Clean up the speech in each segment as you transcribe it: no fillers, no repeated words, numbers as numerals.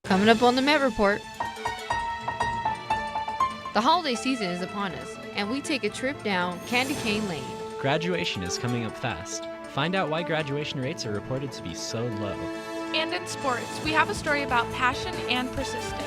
Coming up on the Met Report, the holiday season is upon us, and we take a trip down Candy Cane Lane. Graduation is coming up fast. Find out why graduation rates are reported to be so low. And in sports, we have a story about passion and persistence.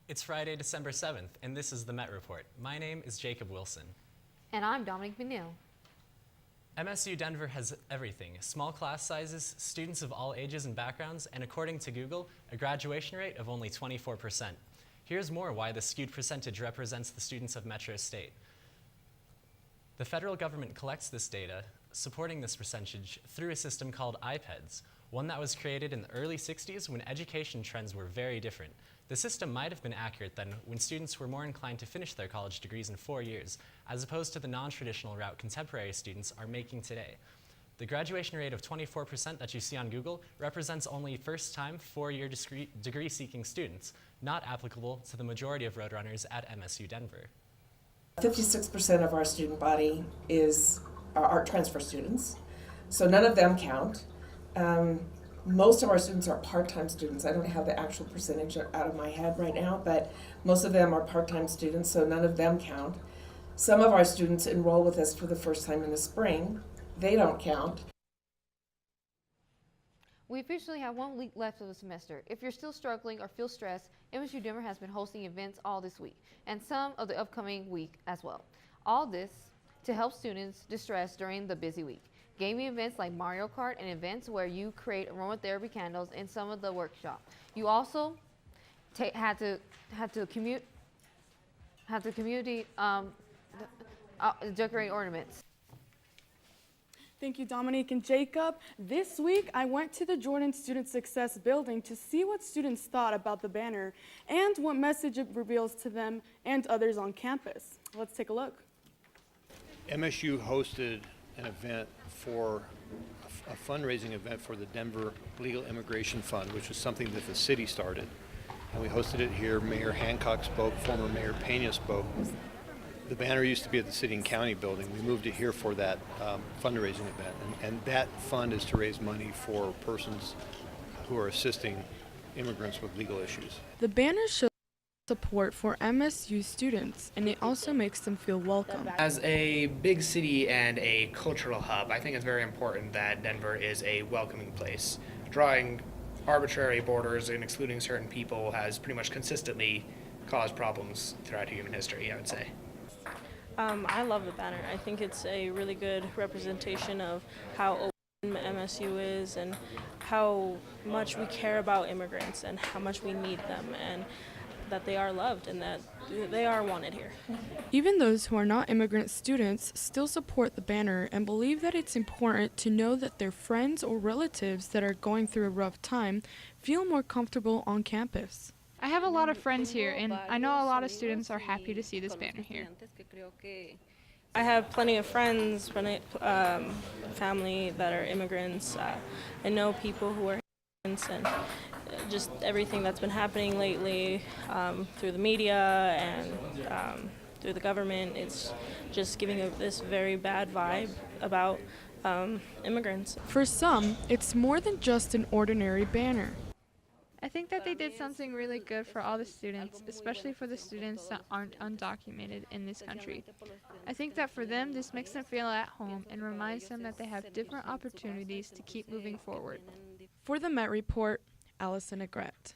It's Friday, December 7th, and this is the Met Report. My name is Jacob Wilson. And I'm Dominique McNeil. MSU Denver has everything: small class sizes, students of all ages and backgrounds, and according to Google, a graduation rate of only 24%. Here's more why the skewed percentage represents the students of Metro State. The federal government collects this data, supporting this percentage through a system called IPEDS, one that was created in the early 60s when education trends were very different. The system might have been accurate then when students were more inclined to finish their college degrees in 4 years, as opposed to the non-traditional route contemporary students are making today. The graduation rate of 24% that you see on Google represents only first-time, 4-year degree-seeking students, not applicable to the majority of Roadrunners at MSU Denver. 56% of our student body are transfer students, so none of them count. Most of our students are part-time students. I don't have the actual percentage out of my head right now, but most of them are part-time students, so none of them count. Some of our students enroll with us for the first time in the spring. They don't count. We officially have 1 week left of the semester. If you're still struggling or feel stressed, MSU Denver has been hosting events all this week and some of the upcoming week as well. All this to help students distress during the busy week. Gaming events like Mario Kart and events where you create aromatherapy candles in some of the workshop. You also had to decorate ornaments. Thank you, Dominique and Jacob. This week, I went to the Jordan Student Success Building to see what students thought about the banner and what message it reveals to them and others on campus. Let's take a look. MSU hosted an event for a fundraising event for the Denver Legal Immigration Fund, which was something that the city started. And we hosted it here. Mayor Hancock spoke, former Mayor Pena spoke. The banner used to be at the city and county building. We moved it here for that fundraising event. And that fund is to raise money for persons who are assisting immigrants with legal issues. The banner shows support for MSU students, and it also makes them feel welcome. As a big city and a cultural hub, I think it's very important that Denver is a welcoming place. Drawing arbitrary borders and excluding certain people has pretty much consistently caused problems throughout human history, I would say. I love the banner. I think it's a really good representation of how open MSU is and how much we care about immigrants and how much we need them, and that they are loved and that they are wanted here. Even those who are not immigrant students still support the banner and believe that it's important to know that their friends or relatives that are going through a rough time feel more comfortable on campus. I have a lot of friends here, and I know a lot of students are happy to see this banner here. I have plenty of friends, family that are immigrants. I know people who are immigrants, and just everything that's been happening lately through the media and through the government, it's just giving this very bad vibe about immigrants. For some, it's more than just an ordinary banner. I think that they did something really good for all the students, especially for the students that aren't undocumented in this country. I think that for them, this makes them feel at home and reminds them that they have different opportunities to keep moving forward. For the Met Report, Allison Agrette.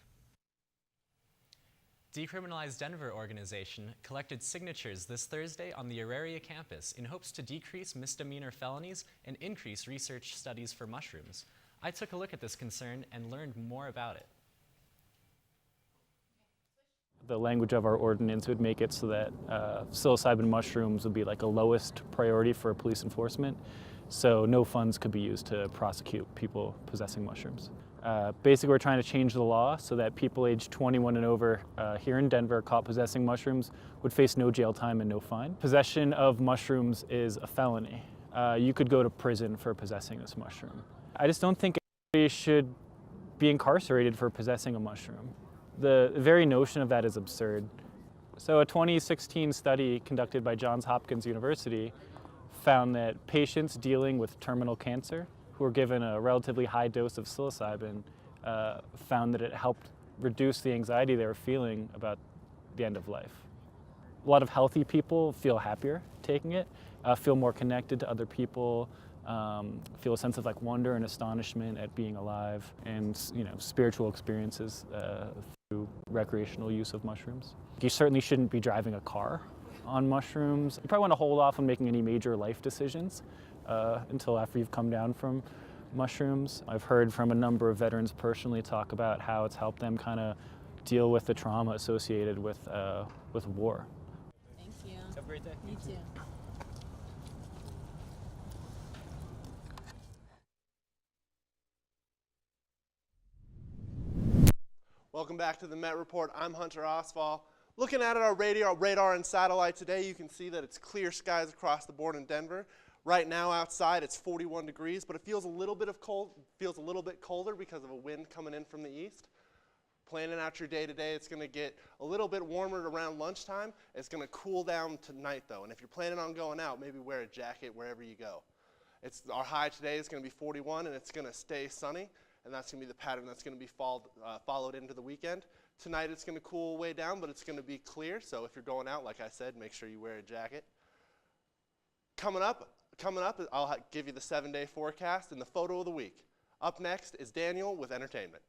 Decriminalize Denver organization collected signatures this Thursday on the Auraria campus in hopes to decrease misdemeanor felonies and increase research studies for mushrooms. I took a look at this concern and learned more about it. The language of our ordinance would make it so that psilocybin mushrooms would be like a lowest priority for police enforcement, so no funds could be used to prosecute people possessing mushrooms. Basically, we're trying to change the law so that people aged 21 and over here in Denver caught possessing mushrooms would face no jail time and no fine. Possession of mushrooms is a felony. You could go to prison for possessing this mushroom. I just don't think anybody should be incarcerated for possessing a mushroom. The very notion of that is absurd. So a 2016 study conducted by Johns Hopkins University found that patients dealing with terminal cancer who were given a relatively high dose of psilocybin found that it helped reduce the anxiety they were feeling about the end of life. A lot of healthy people feel happier taking it, feel more connected to other people, feel a sense of like wonder and astonishment at being alive, and spiritual experiences through recreational use of mushrooms. You certainly shouldn't be driving a car on mushrooms. You probably want to hold off on making any major life decisions until after you've come down from mushrooms. I've heard from a number of veterans personally talk about how it's helped them kind of deal with the trauma associated with war. Thank you. Have a great day. You too. Welcome back to the Met Report. I'm Hunter Oswald. Looking at our radar and satellite today, you can see that it's clear skies across the board in Denver. Right now outside it's 41 degrees, but it feels a little bit colder because of a wind coming in from the east. Planning out your day today, it's going to get a little bit warmer around lunchtime. It's going to cool down tonight though, and if you're planning on going out, maybe wear a jacket wherever you go. Our high today is going to be 41, and it's going to stay sunny, and that's going to be the pattern that's going to be followed into the weekend. Tonight it's going to cool way down, but it's going to be clear, so if you're going out, like I said, make sure you wear a jacket. Coming up, I'll give you the 7-day forecast and the photo of the week. Up next is Daniel with entertainment.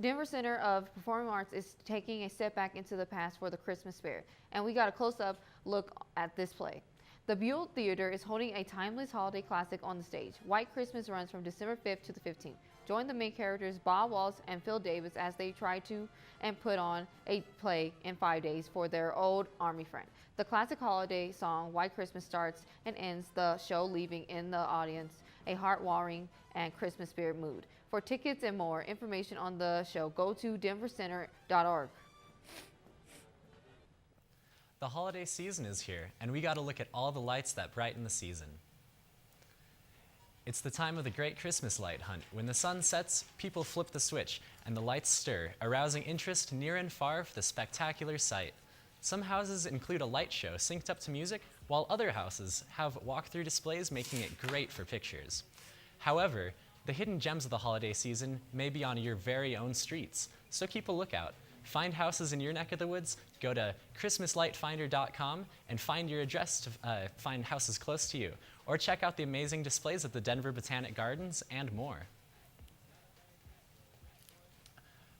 Denver Center of Performing Arts is taking a step back into the past for the Christmas spirit, and we got a close-up look at this play. The Buell Theater is holding a timeless holiday classic on the stage. White Christmas runs from December 5th to the 15th. Join the main characters Bob Walsh and Phil Davis as they try to and put on a play in 5 days for their old Army friend. The classic holiday song White Christmas starts and ends the show, leaving in the audience a heart-warming and Christmas spirit mood. For tickets and more information on the show, go to denvercenter.org. The holiday season is here, and we got to look at all the lights that brighten the season. It's the time of the great Christmas light hunt. When the sun sets, people flip the switch, and the lights stir, arousing interest near and far for the spectacular sight. Some houses include a light show synced up to music, while other houses have walk-through displays making it great for pictures. However, the hidden gems of the holiday season may be on your very own streets, so keep a lookout. Find houses in your neck of the woods, go to christmaslightfinder.com and find your address to find houses close to you, or check out the amazing displays at the Denver Botanic Gardens and more.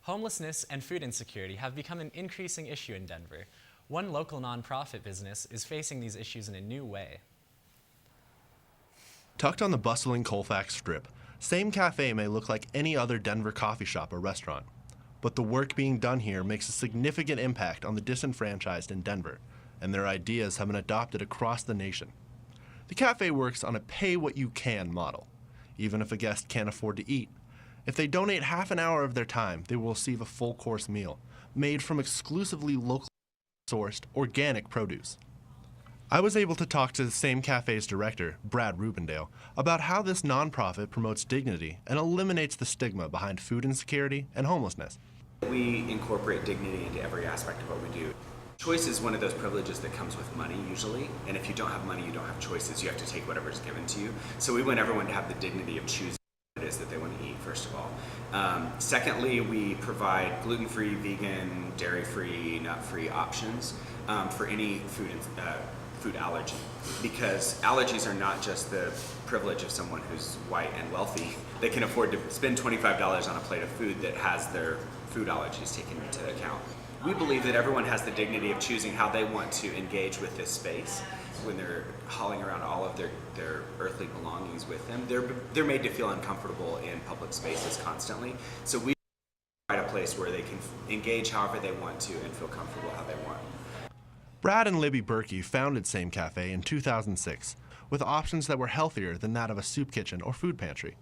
Homelessness and food insecurity have become an increasing issue in Denver. One local nonprofit business is facing these issues in a new way. Tucked on the bustling Colfax Strip, Same Cafe may look like any other Denver coffee shop or restaurant, but the work being done here makes a significant impact on the disenfranchised in Denver, and their ideas have been adopted across the nation. The cafe works on a pay-what-you-can model. Even if a guest can't afford to eat, if they donate half an hour of their time, they will receive a full-course meal made from exclusively locally sourced organic produce. I was able to talk to the Same Cafe's director, Brad Rubendale, about how this nonprofit promotes dignity and eliminates the stigma behind food insecurity and homelessness. We incorporate dignity into every aspect of what we do. Choice is one of those privileges that comes with money usually, and if you don't have money, you don't have choices. You have to take whatever's given to you. So we want everyone to have the dignity of choosing what it is that they want to eat, first of all. Secondly, we provide gluten-free, vegan, dairy-free, nut-free options for any food allergy, because allergies are not just the privilege of someone who's white and wealthy. They can afford to spend $25 on a plate of food that has their food allergies taken into account. We believe that everyone has the dignity of choosing how they want to engage with this space. When they're hauling around all of their earthly belongings with them, they're made to feel uncomfortable in public spaces constantly. So we provide a place where they can engage however they want to and feel comfortable how they want. Brad and Libby Berkey founded Same Cafe in 2006 with options that were healthier than that of a soup kitchen or food pantry.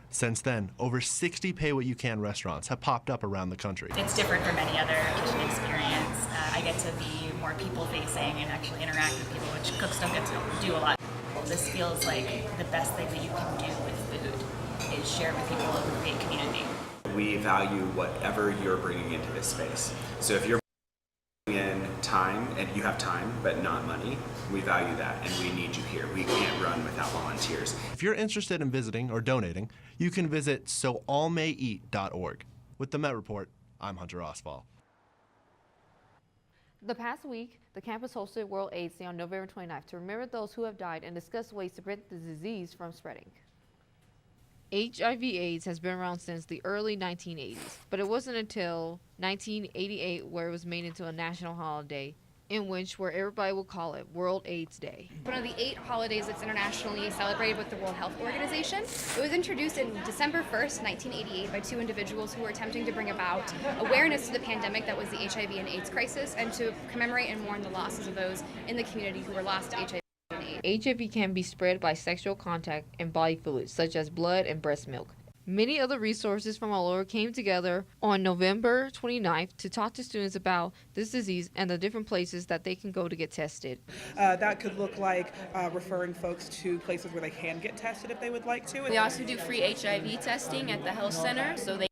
Since then, over 60 pay-what-you-can restaurants have popped up around the country. It's different from any other kitchen experience. I get to be more people-facing and actually interact with people, which cooks don't get to do a lot. This feels like the best thing that you can do with food is share with people and create community. We value whatever you're bringing into this space. So if you're in time, and you have time but not money, we value that, and we need you here. We can't run without volunteers. If you're interested in visiting or donating, you can visit soallmayeat.org. With the Met Report, I'm Hunter Oswald. The past week, the campus hosted World AIDS Day on November 29th to remember those who have died and discuss ways to prevent the disease from spreading. HIV/AIDS has been around since the early 1980s, but it wasn't until 1988 where it was made into a national holiday where everybody will call it World AIDS Day. One of the 8 holidays that's internationally celebrated with the World Health Organization. It was introduced in December 1st, 1988 by 2 individuals who were attempting to bring about awareness to the pandemic that was the HIV and AIDS crisis, and to commemorate and mourn the losses of those in the community who were lost to HIV. HIV can be spread by sexual contact and body fluids, such as blood and breast milk. Many other resources from all over came together on November 29th to talk to students about this disease and the different places that they can go to get tested. That could look like referring folks to places where they can get tested if they would like to. We also do free HIV testing at the health center, so they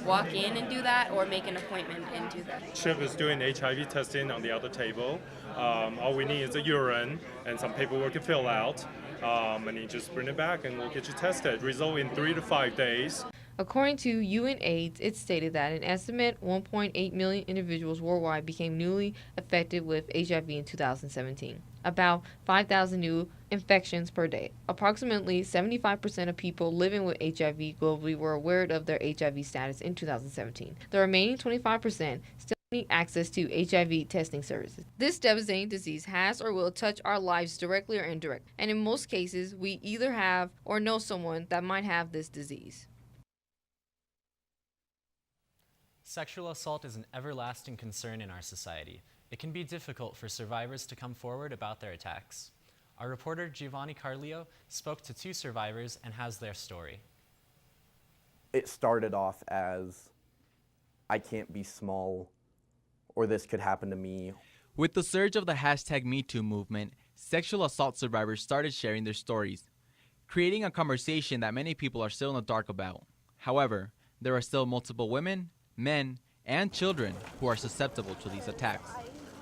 walk in and do that or make an appointment and do that. Chip is doing HIV testing on the other table. All we need is a urine and some paperwork to fill out. And you just bring it back and we'll get you tested. Result in 3 to 5 days. According to UNAIDS, it stated that an estimate 1.8 million individuals worldwide became newly affected with HIV in 2017. About 5,000 new infections per day. Approximately 75% of people living with HIV globally were aware of their HIV status in 2017. The remaining 25% still need access to HIV testing services. This devastating disease has or will touch our lives directly or indirectly, and in most cases, we either have or know someone that might have this disease. Sexual assault is an everlasting concern in our society. It can be difficult for survivors to come forward about their attacks. Our reporter Giovanni Carlio spoke to 2 survivors and has their story. It started off as, I can't be small, or this could happen to me. With the surge of the #MeToo movement, sexual assault survivors started sharing their stories, creating a conversation that many people are still in the dark about. However, there are still multiple women, men, and children who are susceptible to these attacks.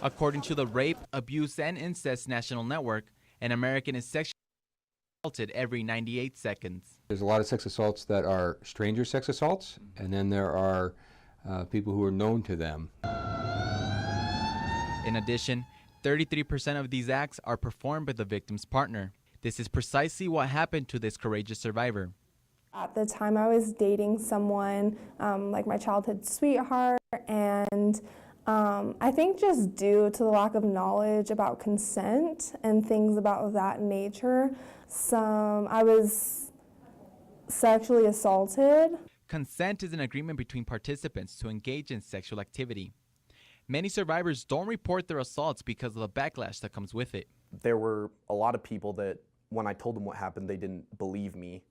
According to the Rape, Abuse, and Incest National Network, an American is sexually assaulted every 98 seconds. There's a lot of sex assaults that are stranger sex assaults, and then there are people who are known to them. In addition, 33% of these acts are performed by the victim's partner. This is precisely what happened to this courageous survivor. At the time I was dating someone, like my childhood sweetheart, and I think just due to the lack of knowledge about consent and things about that nature, I was sexually assaulted. Consent is an agreement between participants to engage in sexual activity. Many survivors don't report their assaults because of the backlash that comes with it. There were a lot of people that, when I told them what happened, they didn't believe me.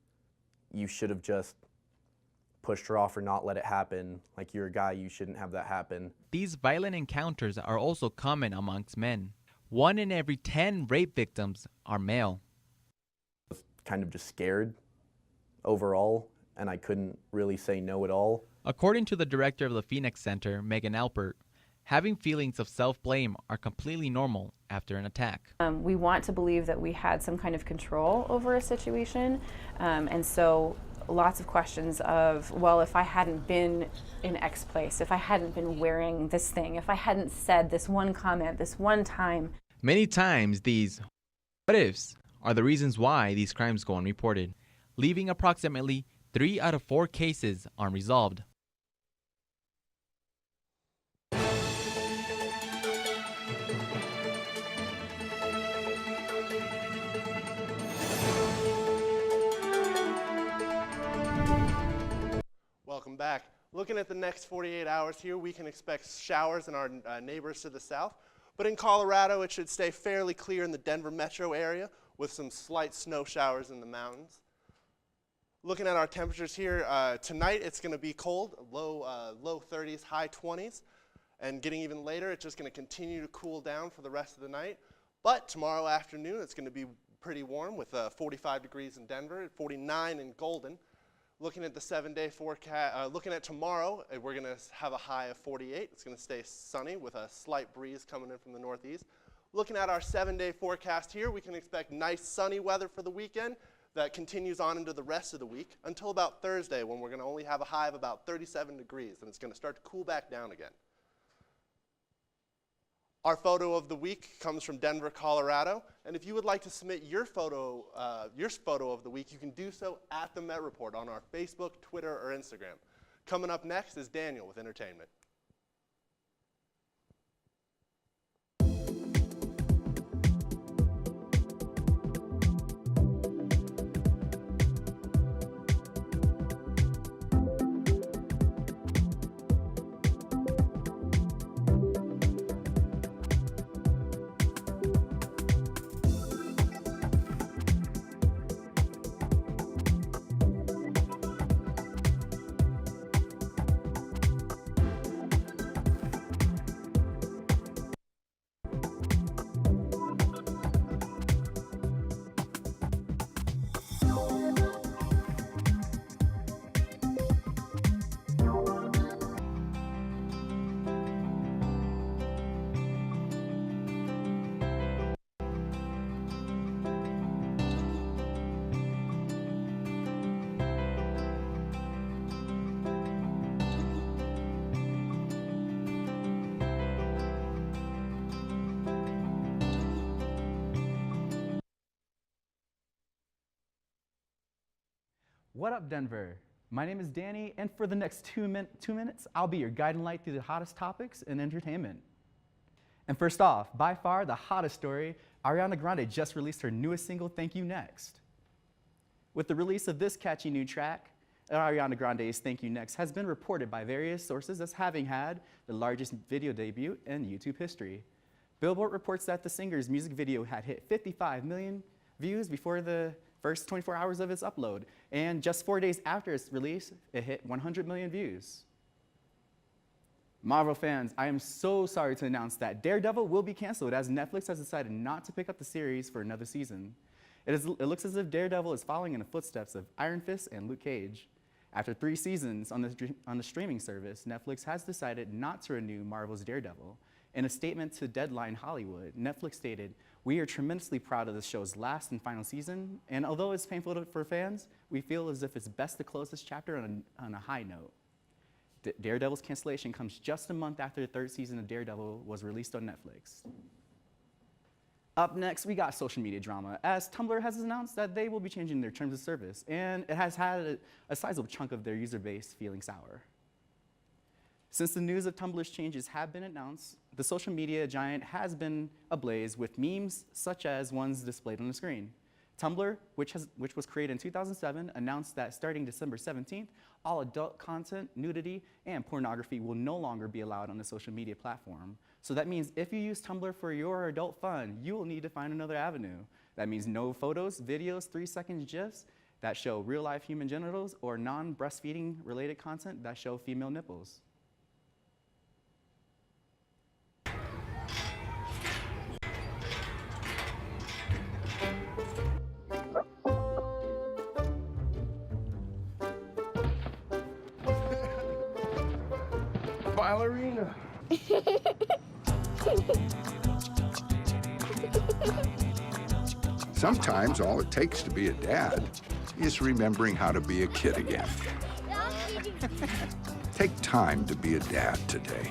You should have just pushed her off or not let it happen. Like, you're a guy, you shouldn't have that happen. These violent encounters are also common amongst men. 1 in every 10 rape victims are male. I was kind of just scared overall, and I couldn't really say no at all. According to the director of the Phoenix Center, Megan Alpert, having feelings of self-blame are completely normal after an attack. We want to believe that we had some kind of control over a situation, and so lots of questions of, well, if I hadn't been in X place, if I hadn't been wearing this thing, if I hadn't said this one comment, this one time. Many times, these what ifs are the reasons why these crimes go unreported, leaving approximately 3 out of 4 cases unresolved. Welcome back. Looking at the next 48 hours here, we can expect showers in our neighbors to the south. But in Colorado, it should stay fairly clear in the Denver metro area with some slight snow showers in the mountains. Looking at our temperatures here, tonight it's going to be cold, low 30s, high 20s. And getting even later, it's just going to continue to cool down for the rest of the night. But tomorrow afternoon, it's going to be pretty warm with 45 degrees in Denver, 49 in Golden. Looking at the 7-day forecast, looking at tomorrow, we're going to have a high of 48. It's going to stay sunny with a slight breeze coming in from the northeast. Looking at our 7-day forecast here, we can expect nice sunny weather for the weekend that continues on into the rest of the week until about Thursday, when we're going to only have a high of about 37 degrees, and it's going to start to cool back down again. Our photo of the week comes from Denver, Colorado, and if you would like to submit your photo of the week, you can do so at the Met Report on our Facebook, Twitter, or Instagram. Coming up next is Daniel with entertainment. What up, Denver? My name is Danny, and for the next 2 minutes, I'll be your guiding light through the hottest topics in entertainment. And first off, by far the hottest story, Ariana Grande just released her newest single, Thank You Next. With the release of this catchy new track, Ariana Grande's Thank You Next has been reported by various sources as having had the largest video debut in YouTube history. Billboard reports that the singer's music video had hit 55 million views before the first 24 hours of its upload, and just 4 days after its release, it hit 100 million views. Marvel fans, I am so sorry to announce that Daredevil will be canceled as Netflix has decided not to pick up the series for another season. It looks as if Daredevil is following in the footsteps of Iron Fist and Luke Cage. After 3 seasons on the streaming service, Netflix has decided not to renew Marvel's Daredevil. In a statement to Deadline Hollywood, Netflix stated, "We are tremendously proud of the show's last and final season, and although it's painful for fans, we feel as if it's best to close this chapter on a high note." Daredevil's cancellation comes just a month after the 3rd season of Daredevil was released on Netflix. Up next, we got social media drama, as Tumblr has announced that they will be changing their terms of service, and it has had a sizable chunk of their user base feeling sour. Since the news of Tumblr's changes have been announced, the social media giant has been ablaze with memes such as ones displayed on the screen. Tumblr, which was created in 2007, announced that starting December 17th, all adult content, nudity, and pornography will no longer be allowed on the social media platform. So that means if you use Tumblr for your adult fun, you will need to find another avenue. That means no photos, videos, 3-second GIFs that show real-life human genitals, or non-breastfeeding related content that show female nipples. Ballerina. Sometimes all it takes to be a dad is remembering how to be a kid again. Take time to be a dad today.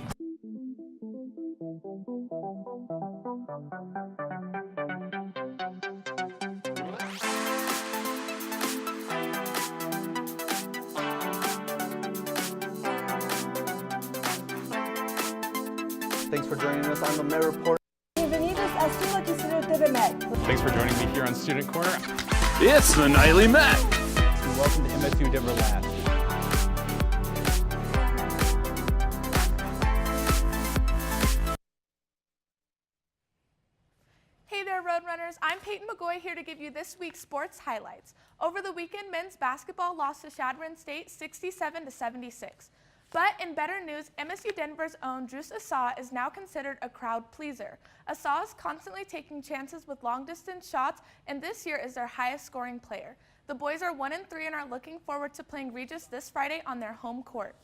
Thanks for joining us on the Met Report. Thanks for joining me here on Student Corner. It's the Nightly Met. And welcome to MSU Denver Lab. Hey there, Roadrunners. I'm Peyton McGoy here to give you this week's sports highlights. Over the weekend, men's basketball lost to Chadron State 67-76. But in better news, MSU Denver's own Drews Asa is now considered a crowd pleaser. Asa is constantly taking chances with long-distance shots, and this year is their highest-scoring player. The boys are 1-3 and are looking forward to playing Regis this Friday on their home court.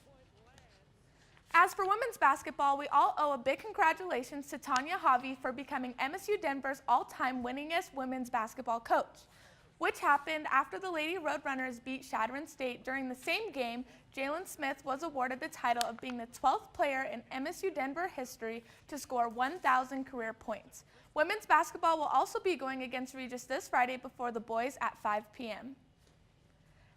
As for women's basketball, we all owe a big congratulations to Tanya Javi for becoming MSU Denver's all-time winningest women's basketball coach, which happened after the Lady Roadrunners beat Chadron State. During the same game, Jalen Smith was awarded the title of being the 12th player in MSU Denver history to score 1,000 career points. Women's basketball will also be going against Regis this Friday before the boys at 5 p.m.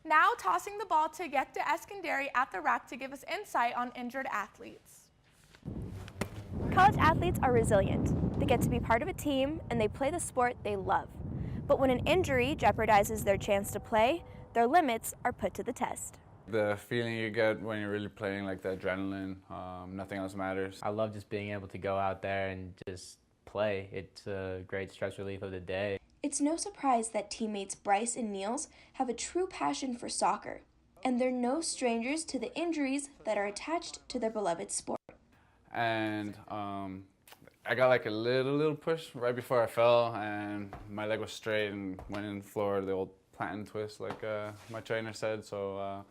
Now tossing the ball to Yekta Eskandari at the rack to give us insight on injured athletes. College athletes are resilient. They get to be part of a team and they play the sport they love. But when an injury jeopardizes their chance to play, their limits are put to the test. The feeling you get when you're really playing, like the adrenaline, nothing else matters. I love just being able to go out there and just play. It's a great stress relief of the day. It's no surprise that teammates Bryce and Niels have a true passion for soccer, and they're no strangers to the injuries that are attached to their beloved sport. And I got like a little push right before I fell, and my leg was straight and went in the floor, the old plant and twist, like my trainer said. So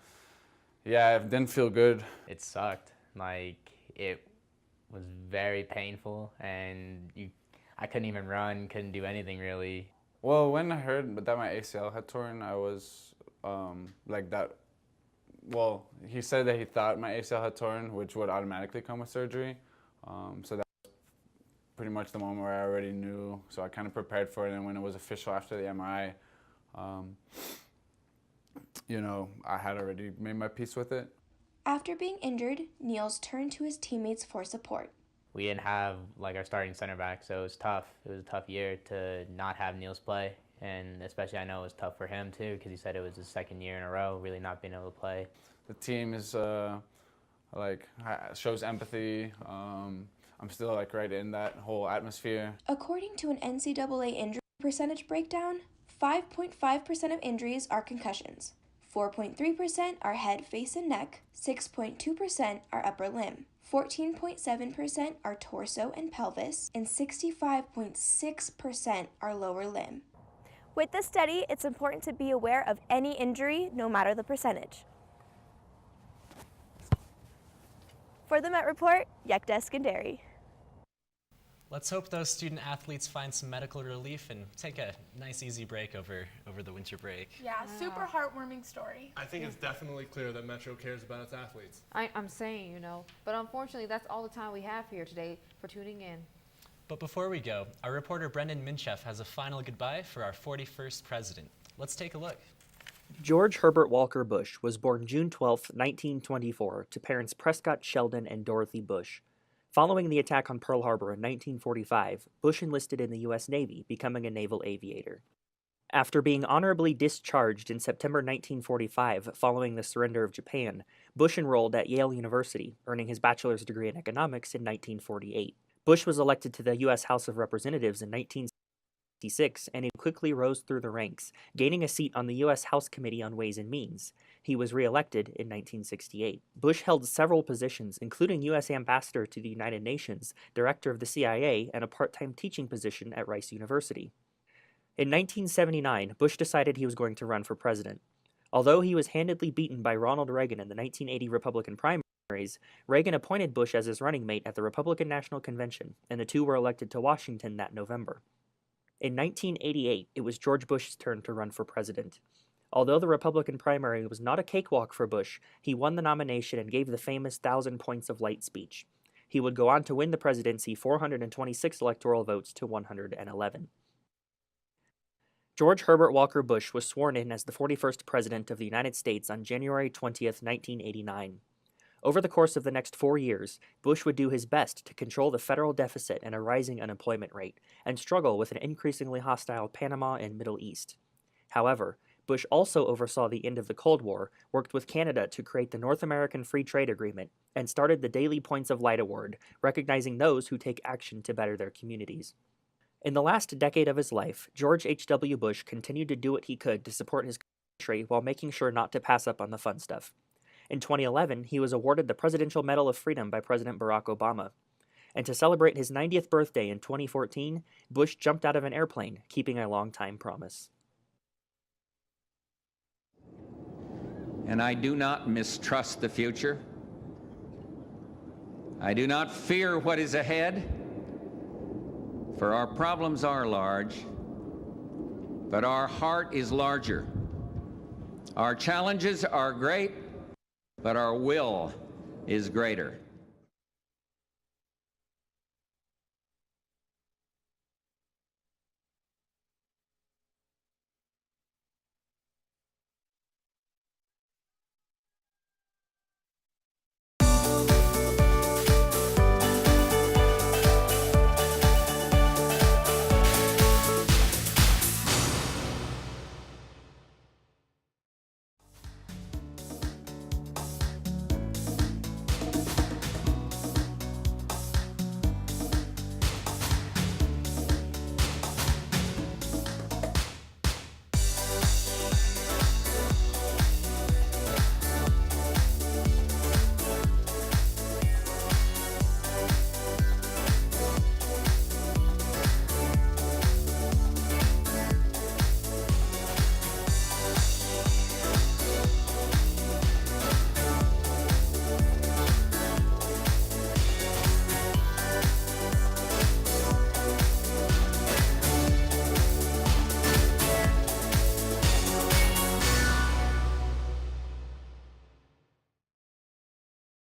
yeah, it didn't feel good. It sucked. Like, it was very painful, and I couldn't even run, couldn't do anything really. Well, when I heard that my ACL had torn, I was like that. Well, he said that he thought my ACL had torn, which would automatically come with surgery. So that was pretty much the moment where I already knew. So I kind of prepared for it, and when it was official after the MRI, you know, I had already made my peace with it. After being injured, Niels turned to his teammates for support. We didn't have like our starting center back, so it was tough. It was a tough year to not have Niels play, and especially I know it was tough for him too, because he said it was his second year in a row really not being able to play. The team is like shows empathy. I'm still like right in that whole atmosphere. According to an NCAA injury percentage breakdown, 5.5% of injuries are concussions, 4.3% are head, face, and neck, 6.2% are upper limb, 14.7% are torso and pelvis, and 65.6% are lower limb. With this study, it's important to be aware of any injury, no matter the percentage. For the Met Report, Yekta Eskandari. Let's hope those student athletes find some medical relief and take a nice easy break over the winter break. Yeah, super heartwarming story. I think it's definitely clear that Metro cares about its athletes. I'm saying, but unfortunately that's all the time we have here today for tuning in. But before we go, our reporter Brendan Minchef has a final goodbye for our 41st president. Let's take a look. George Herbert Walker Bush was born June 12, 1924, to parents Prescott Sheldon and Dorothy Bush. Following the attack on Pearl Harbor in 1945, Bush enlisted in the U.S. Navy, becoming a naval aviator. After being honorably discharged in September 1945 following the surrender of Japan, Bush enrolled at Yale University, earning his bachelor's degree in economics in 1948. Bush was elected to the U.S. House of Representatives in 1966, and he quickly rose through the ranks, gaining a seat on the U.S. House Committee on Ways and Means. He was re-elected in 1968. Bush held several positions, including U.S. Ambassador to the United Nations, Director of the CIA, and a part-time teaching position at Rice University. In 1979, Bush decided he was going to run for president. Although he was handedly beaten by Ronald Reagan in the 1980 Republican primaries, Reagan appointed Bush as his running mate at the Republican National Convention, and the two were elected to Washington that November. In 1988, it was George Bush's turn to run for president. Although the Republican primary was not a cakewalk for Bush, he won the nomination and gave the famous 1,000 Points of Light speech. He would go on to win the presidency 426 electoral votes to 111. George Herbert Walker Bush was sworn in as the 41st President of the United States on January 20th, 1989. Over the course of the next 4 years, Bush would do his best to control the federal deficit and a rising unemployment rate, and struggle with an increasingly hostile Panama and Middle East. However, Bush also oversaw the end of the Cold War, worked with Canada to create the North American Free Trade Agreement, and started the Daily Points of Light Award, recognizing those who take action to better their communities. In the last decade of his life, George H.W. Bush continued to do what he could to support his country while making sure not to pass up on the fun stuff. In 2011, he was awarded the Presidential Medal of Freedom by President Barack Obama. And to celebrate his 90th birthday in 2014, Bush jumped out of an airplane, keeping a longtime promise. And I do not mistrust the future. I do not fear what is ahead, for our problems are large, but our heart is larger. Our challenges are great, but our will is greater.